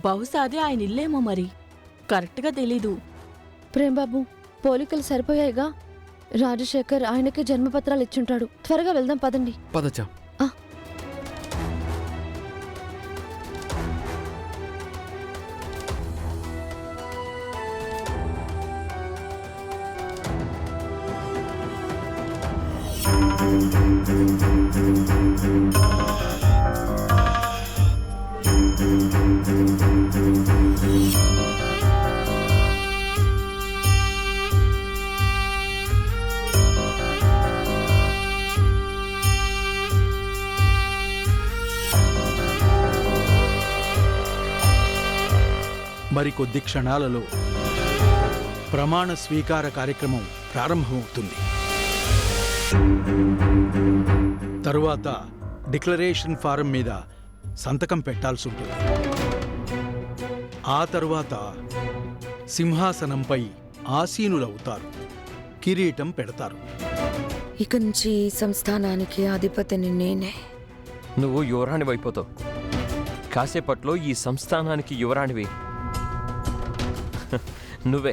బహుశా అదే ఆయన ఇల్లేమో మరి, కరెక్ట్గా తెలీదు. ప్రేమ్బాబు, పోలికలు సరిపోయాయిగా. రాజశేఖర్ ఆయనకే జన్మపత్రాలు ఇచ్చుంటాడు. త్వరగా వెళ్దాం పదండి. పదచ్చా. మరికొద్ది క్షణాలలో ప్రమాణ స్వీకార కార్యక్రమం ప్రారంభమవుతుంది. తరువాత డిక్లరేషన్ ఫారం మీద సంతకం పెట్టాల్సి ఉంటుంది. ఆ తరువాత సింహాసనంపై ఆసీనులవుతారు, కిరీటం పెడతారు. ఇక నుంచి ఈ సంస్థానానికి అధిపతిని నేనే. నువ్వు యువరాణి అయిపోతావు. కాసేపట్లో ఈ సంస్థానానికి యువరాణివి నువ్వే.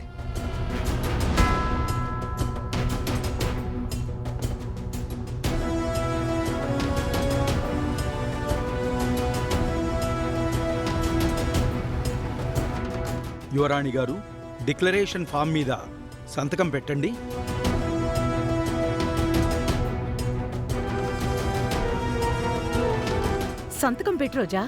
యువరాణి గారు, డిక్లరేషన్ ఫామ్ మీద సంతకం పెట్టండి. సంతకం పెట్టు రోజా.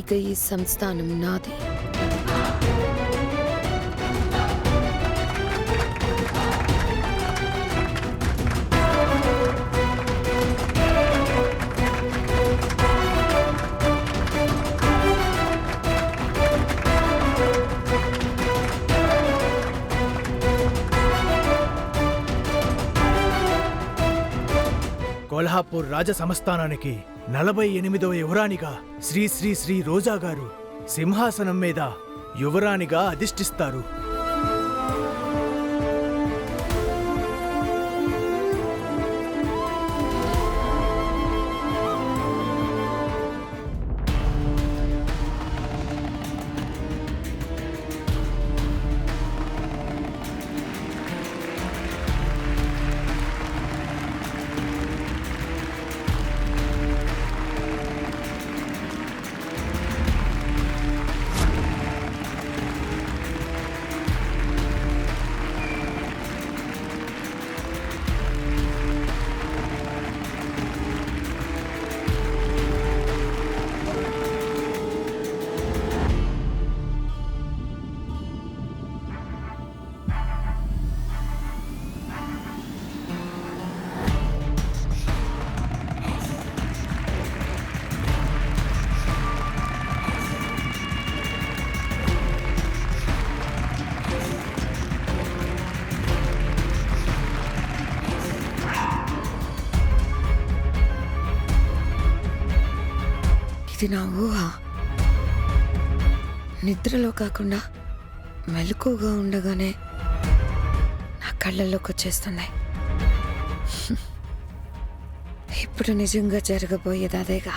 ఇక ఈ సంస్థానం నాది. కొల్హాపూర్ రాజ సంస్థానానికి 48వ యువరాణిగా శ్రీ శ్రీ శ్రీ రోజా గారు సింహాసనం మీద యువరాణిగా అధిష్ఠిస్తారు. ఇది నా ఊహ. నిద్రలో కాకుండా మెలకుగా ఉండగానే నా కళ్ళల్లోకి వచ్చేస్తున్నాయి. ఇప్పుడు నిజంగా జరగబోయేది అదేగా.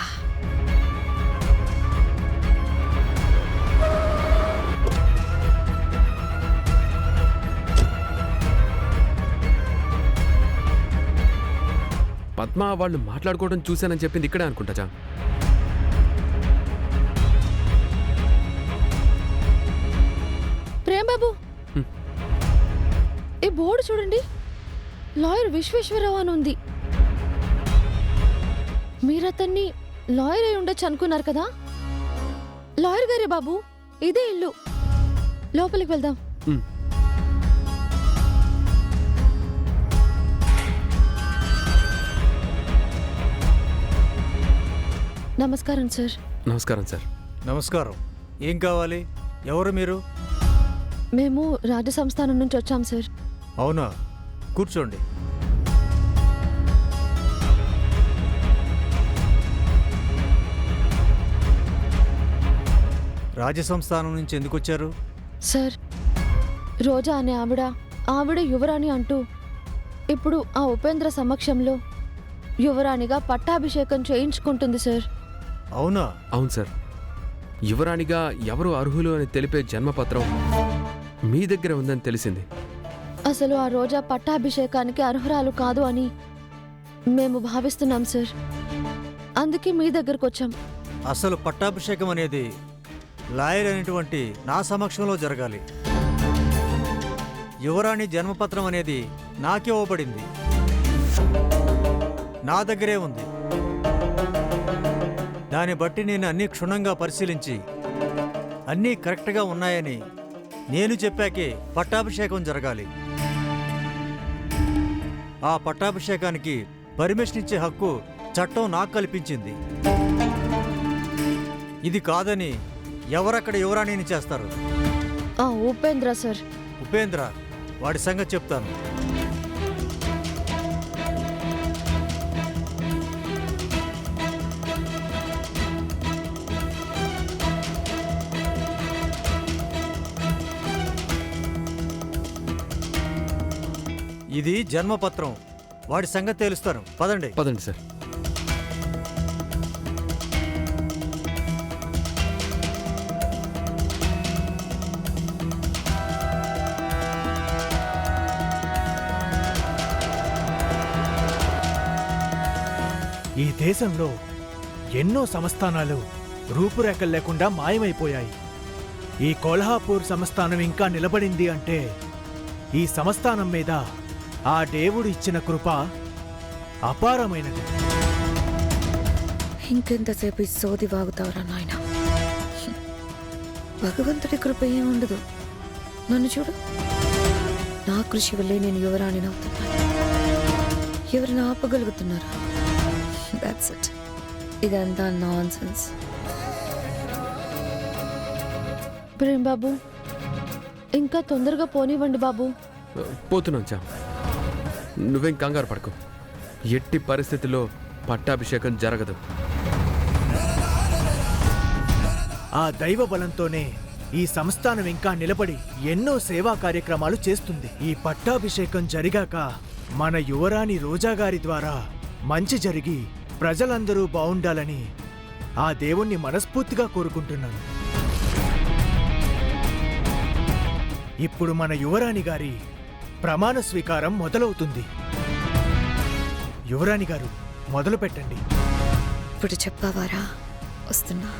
పద్మ వాళ్ళు మాట్లాడుకోవడం చూశానని చెప్పింది ఇక్కడే అనుకుంటా. ప్రేమ్బాబు, ఈ బోర్డు చూడండి. లాయర్ విశ్వేశ్వరరావు అని ఉంది. మీరతన్ని లాయర్ అయి ఉండొచ్చు అనుకున్నారు కదా. లాయర్ గారే బాబు, ఇదే ఇల్లు. లోపలికి వెళ్దాం. నమస్కారం సార్. నమస్కారం సార్. నమస్కారం. ఏం కావాలి? ఎవరు మీరు? మేము రాజ సంస్థానం నుంచి వచ్చాం సార్. అవునా, కూర్చోండి. రాజసంస్థానం నుంచి ఎందుకు వచ్చారు? సార్, రోజా అనే ఆవిడ యువరాణి అంటూ ఇప్పుడు ఆ ఉపేంద్ర సమక్షంలో యువరాణిగా పట్టాభిషేకం చేయించుకుంటుంది సార్. అవునా? అవును సార్. యువరాణిగా ఎవరు అర్హులు అని తెలిపే జన్మపత్రం మీ దగ్గర ఉందని తెలిసింది. అసలు ఆ రోజా పట్టాభిషేకానికి అర్హురాలు కాదు అని మేము భావిస్తున్నాం సార్. అందుకే మీ దగ్గరకు వచ్చాం. అసలు పట్టాభిషేకం అనేది లాయర్ అనేటువంటి నా సమక్షంలో జరగాలి. యువరాణి జన్మపత్రం అనేది నాకే ఇవ్వబడింది, నా దగ్గరే ఉంది. దాన్ని బట్టి నేను అన్నీ క్షుణ్ణంగా పరిశీలించి అన్నీ కరెక్ట్గా ఉన్నాయని నేను చెప్పాకే పట్టాభిషేకం జరగాలి. ఆ పట్టాభిషేకానికి పర్మిషన్ ఇచ్చే హక్కు చట్టం నాకు కల్పించింది. ఇది కాదని ఎవరక్కడ యువరాణిని చేస్తారు? ఆ ఉపేంద్ర సార్. ఉపేంద్ర, వాడి సంగతి చెప్తాను. ఇది జన్మపత్రం, వాడి సంగతి తెలుస్తాను. పదండి. పదండి సార్. ఈ దేశంలో ఎన్నో సంస్థానాలు రూపురేఖలు లేకుండా మాయమైపోయాయి. ఈ కొల్హాపూర్ సంస్థానం ఇంకా నిలబడింది అంటే ఈ సంస్థానం మీద ఆ దేవుడు ఇచ్చిన కృప అపారమైనది. ఇంకెంతసేపు ఈ సోది వాగుతావురా నాయన? భగవంతుడి కృప ఏం ఉండదు. నన్ను చూడు, నా కృషి వల్లే నేను యువరాణిని అవుతున్నాను. ఎవరిని ఆపగలుగుతున్నారు? That's it. ఇదంతా నాన్ సెన్స్. ప్రేమ్ బాబు, ఇంకా తొందరగా పోనివ్వండి బాబు. పోతున్నాం చాం. నువ్వేం కంగారు పడకు. ఎట్టి పరిస్థితుల్లో పట్టాభిషేకం జరగదు. ఆ దైవ బలంతోనే ఈ సంస్థానం ఇంకా నిలబడి ఎన్నో సేవా కార్యక్రమాలు చేస్తుంది. ఈ పట్టాభిషేకం జరిగాక మన యువరాణి రోజా గారి ద్వారా మంచి జరిగి ప్రజలందరూ బావుండాలని ఆ దేవుణ్ణి మనస్ఫూర్తిగా కోరుకుంటున్నాను. ఇప్పుడు మన యువరాణి గారి ప్రమాణ స్వీకారం మొదలవుతుంది. యువరాణి గారు, మొదలు పెట్టండి. ఇప్పుడు చెప్పావారా? వస్తున్నా.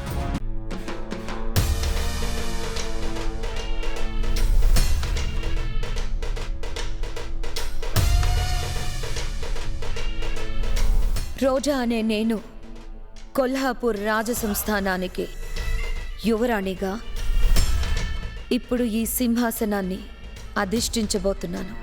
రోజా అనే నేను కొల్హాపూర్ రాజసంస్థానానికి యువరాణిగా ఇప్పుడు ఈ సింహాసనాన్ని అధిష్ఠించబోతున్నాను.